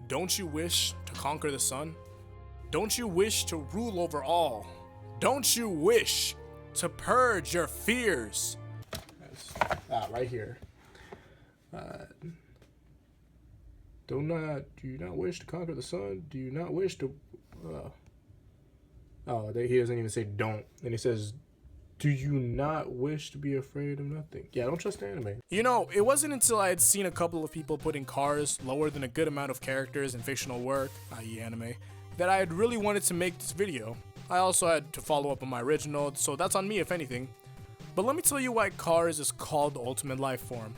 Don't you wish to conquer the sun? Don't you wish to rule over all? Don't you wish to purge your fears? Right here. Do you not wish to conquer the sun? Do you not wish to... he doesn't even say don't. And he says, do you not wish to be afraid of nothing? Yeah, I don't trust anime. You know, it wasn't until I had seen a couple of people putting cars lower than a good amount of characters in fictional work, i.e. anime, that I had really wanted to make this video. I also had to follow up on my original, so that's on me if anything. But let me tell you why Cars is called the ultimate life form.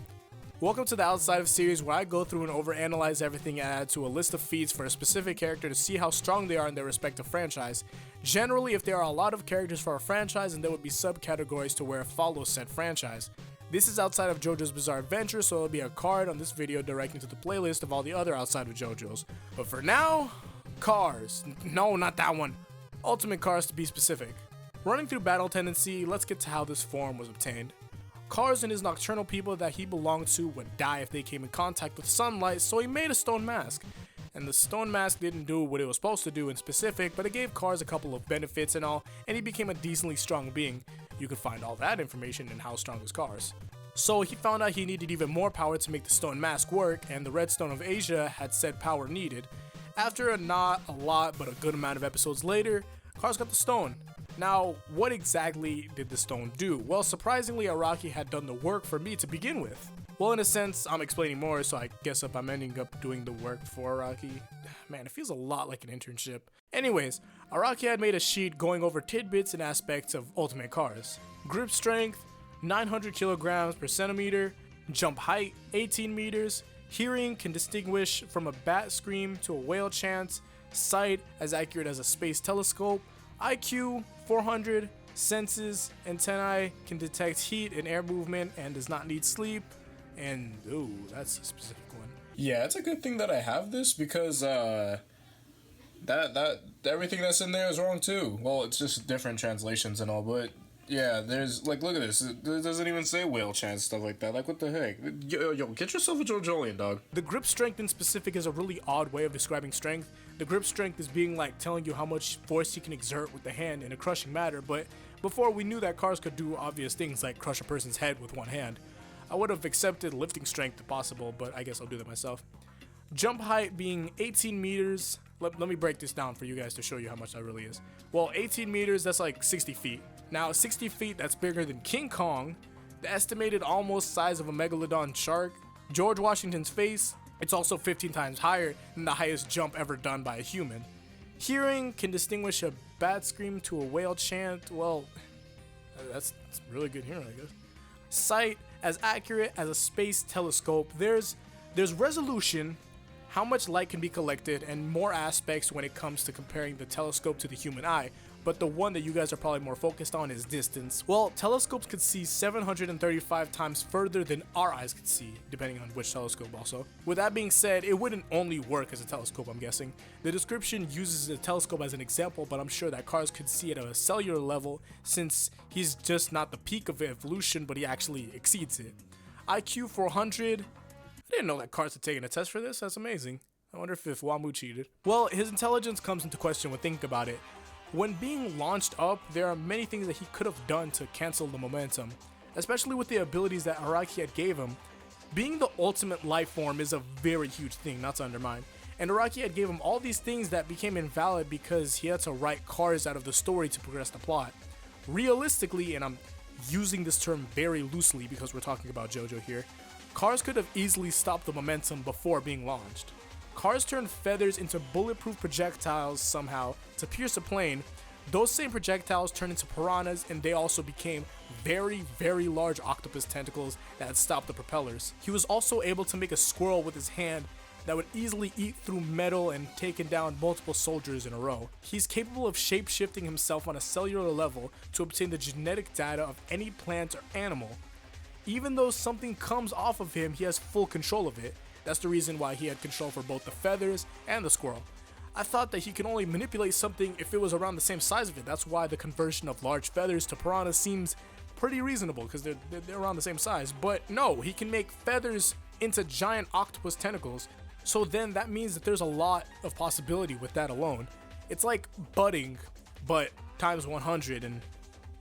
Welcome to the Outside of series, where I go through and overanalyze everything and add to a list of feats for a specific character to see how strong they are in their respective franchise. Generally, if there are a lot of characters for a franchise, then there would be subcategories to where it follows said franchise. This is outside of JoJo's Bizarre Adventure, so it'll be a card on this video directing to the playlist of all the other outside of JoJo's. But for now, Cars. No, not that one. Ultimate Cars to be specific. Running through battle tendency, let's get to how this form was obtained. Cars and his nocturnal people that he belonged to would die if they came in contact with sunlight, so he made a stone mask. And the stone mask didn't do what it was supposed to do in specific, but it gave Cars a couple of benefits and all, and he became a decently strong being. You could find all that information in How Strong Is Cars. So he found out he needed even more power to make the stone mask work, and the Redstone of Asia had said power needed. After not a lot but a good amount of episodes later, Cars got the stone. Now, what exactly did the stone do? Well, surprisingly, Araki had done the work for me to begin with. Well, in a sense, I'm explaining more, so I guess I'm ending up doing the work for Araki. Man, it feels a lot like an internship. Anyways, Araki had made a sheet going over tidbits and aspects of Ultimate Cars. Grip strength, 900 kilograms per centimeter, jump height, 18 meters, hearing can distinguish from a bat scream to a whale chant, sight as accurate as a space telescope, IQ 400, senses, antennae, can detect heat and air movement and does not need sleep, and ooh, that's a specific one. Yeah, it's a good thing that I have this because that everything that's in there is wrong too. Well, it's just different translations and all, but yeah, there's like, look at this. It doesn't even say whale chance, stuff like that. Like, what the heck? Yo, get yourself a JoJolian, dog. The grip strength in specific is a really odd way of describing strength. The grip strength is being like telling you how much force you can exert with the hand in a crushing matter, but before we knew that Cars could do obvious things like crush a person's head with one hand. I would have accepted lifting strength if possible, but I guess I'll do that myself. Jump height being 18 meters. Let me break this down for you guys to show you how much that really is. Well, 18 meters, that's like 60 feet. Now, 60 feet, that's bigger than King Kong, the estimated almost size of a megalodon shark, George Washington's face. It's also 15 times higher than the highest jump ever done by a human. Hearing can distinguish a bat scream to a whale chant. Well, that's really good hearing, I guess. Sight, as accurate as a space telescope. There's resolution, how much light can be collected, and more aspects when it comes to comparing the telescope to the human eye. But the one that you guys are probably more focused on is distance. Well, telescopes could see 735 times further than our eyes could see, depending on which telescope also. With that being said, it wouldn't only work as a telescope, I'm guessing. The description uses a telescope as an example, but I'm sure that Cars could see at a cellular level, since he's just not the peak of evolution, but he actually exceeds it. IQ 400. I didn't know that Cars had taken a test for this. That's amazing. I wonder if Wamu cheated. Well, his intelligence comes into question when thinking about it. When being launched up, there are many things that he could have done to cancel the momentum, especially with the abilities that Araki had gave him. Being the ultimate life form is a very huge thing, not to undermine, and Araki had gave him all these things that became invalid because he had to write Cars out of the story to progress the plot. Realistically, and I'm using this term very loosely because we're talking about JoJo here, Cars could have easily stopped the momentum before being launched. Cars turned feathers into bulletproof projectiles somehow to pierce a plane. Those same projectiles turned into piranhas, and they also became very, very large octopus tentacles that had stopped the propellers. He was also able to make a squirrel with his hand that would easily eat through metal and taken down multiple soldiers in a row. He's capable of shape-shifting himself on a cellular level to obtain the genetic data of any plant or animal. Even though something comes off of him, he has full control of it. That's the reason why he had control for both the feathers and the squirrel. I thought that he could only manipulate something if it was around the same size of it. That's why the conversion of large feathers to piranhas seems pretty reasonable, because they're around the same size. But no, he can make feathers into giant octopus tentacles. So then that means that there's a lot of possibility with that alone. It's like budding, but times 100 and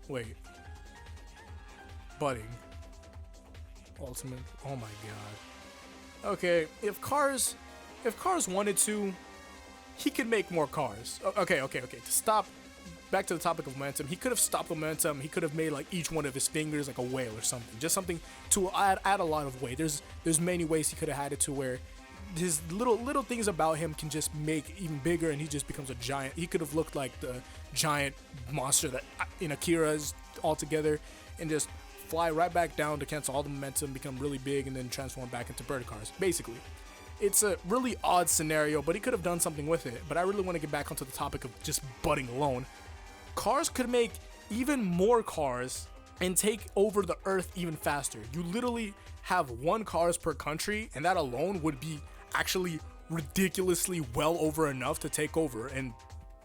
wait. Budding. Ultimate. Oh my god. Okay, if cars wanted to, he could make more cars. Okay. To stop, back to the topic of momentum, he could have stopped the momentum. He could have made like each one of his fingers like a whale or something. Just something to add a lot of weight. There's many ways he could have had it to where his little things about him can just make even bigger, and he just becomes a giant. He could have looked like the giant monster that in Akira's altogether, and just fly right back down to cancel all the momentum, become really big, and then transform back into bird cars. Basically, it's a really odd scenario, but he could have done something with it. But I really want to get back onto the topic of just budding alone. Cars could make even more cars and take over the earth even faster. You literally have 1 cars per country, and that alone would be actually ridiculously well over enough to take over, and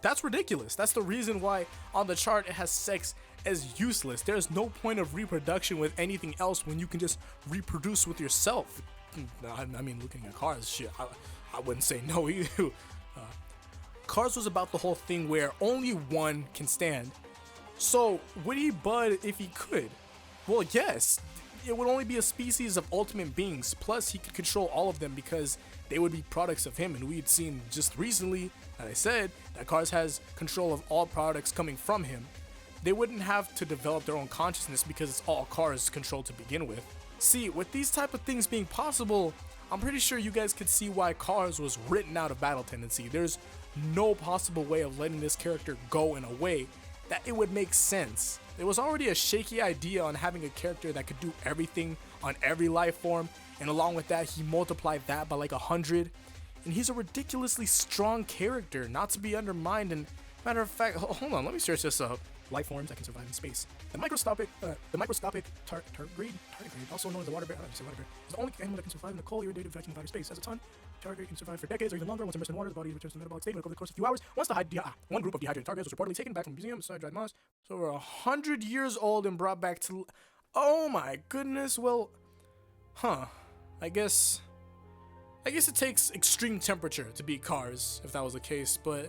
that's ridiculous. That's the reason why on the chart it has sex as useless. There's no point of reproduction with anything else when you can just reproduce with yourself. I mean, looking at cars, shit, I wouldn't say no either. Cars was about the whole thing where only one can stand. So would he bud if he could? Well, yes. It would only be a species of ultimate beings, plus he could control all of them because they would be products of him, and we had seen just recently, that I said, that Cars has control of all products coming from him. They wouldn't have to develop their own consciousness because it's all Cars controlled to begin with. See, with these type of things being possible, I'm pretty sure you guys could see why Cars was written out of Battle Tendency. There's no possible way of letting this character go in a way that it would make sense. There was already a shaky idea on having a character that could do everything on every life form, and along with that, he multiplied that by like 100. And he's a ridiculously strong character, not to be undermined. And matter of fact, hold on, let me search this up. Life forms that can survive in space. The microscopic tardigrade, also known as the water bear, is the only animal that can survive in the cold, irradiated vacuum of outer space. As a ton, tardigrade can survive for decades or even longer. Once immersed in water, the body returns to the metabolic state over the course of a few hours. Once one group of dehydrated tardigrades was reportedly taken back from a museum beside dried moss. So over 100 years old and brought back to... Oh my goodness, well... I guess it takes extreme temperature to beat Cars, if that was the case, but...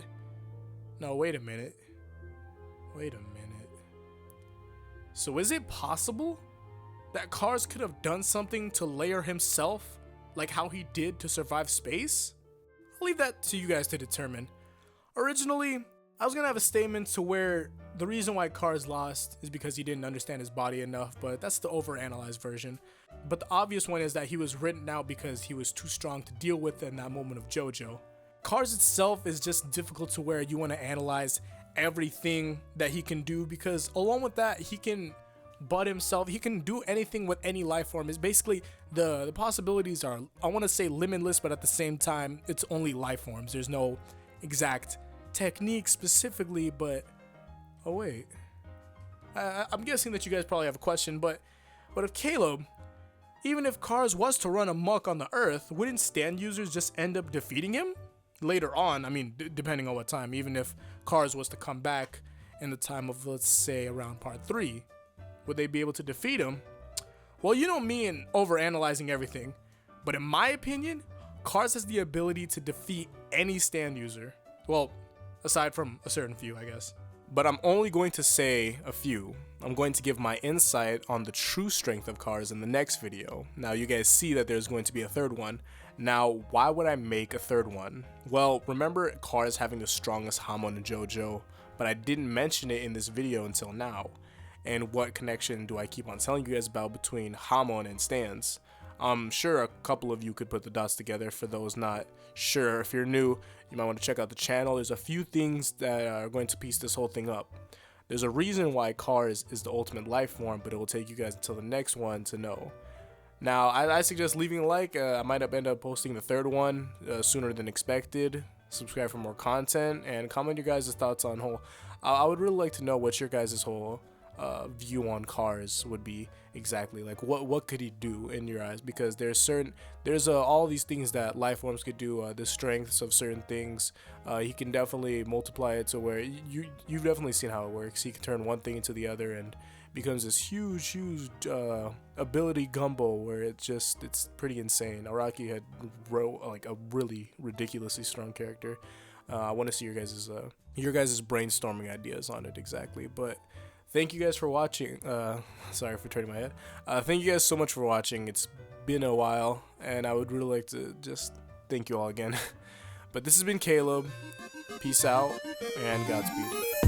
No, wait a minute. So is it possible that Cars could have done something to layer himself, like how he did to survive space? I'll leave that to you guys to determine. Originally, I was gonna have a statement to where the reason why Cars lost is because he didn't understand his body enough, but that's the overanalyzed version. But the obvious one is that he was written out because he was too strong to deal with in that moment of JoJo. Cars itself is just difficult to where you want to analyze everything that he can do, because along with that, he can bud himself. He can do anything with any life form. It's basically the possibilities are, I want to say limitless, but at the same time, it's only life forms. There's no exact technique specifically, but oh wait, I'm guessing that you guys probably have a question, but if Kaleb, even if Cars was to run amok on the earth, wouldn't stand users just end up defeating him later on? I mean, depending on what time. Even if Cars was to come back in the time of, let's say, around part 3, would they be able to defeat him? Well, you know me and overanalyzing everything, but in my opinion, Cars has the ability to defeat any stand user. Well, aside from a certain few, I guess. But I'm only going to say a few. I'm going to give my insight on the true strength of Cars in the next video. Now you guys see that there's going to be a third one. Now, why would I make a third one? Well, remember Cars having the strongest Hamon in JoJo, but I didn't mention it in this video until now. And what connection do I keep on telling you guys about between Hamon and stands? I'm sure a couple of you could put the dots together. For those not sure, if you're new, you might want to check out the channel. There's a few things that are going to piece this whole thing up. There's a reason why Cars is the ultimate life form, but it will take you guys until the next one to know. Now, I suggest leaving a like. I might end up posting the third one sooner than expected. Subscribe for more content, and comment your guys' thoughts on whole. I would really like to know what your guys' whole view on Cars would be exactly. Like, what could he do in your eyes? Because there's all these things that life forms could do, the strengths of certain things. He can definitely multiply it to where you've definitely seen how it works. He can turn one thing into the other, and becomes this huge ability gumbo where it's pretty insane. Araki had wrote like a really ridiculously strong character. I want to see your guys' brainstorming ideas on it exactly. But thank you guys for watching. Sorry for turning my head. Thank you guys so much for watching. It's been a while, and I would really like to just thank you all again. But this has been Caleb. Peace out, and Godspeed.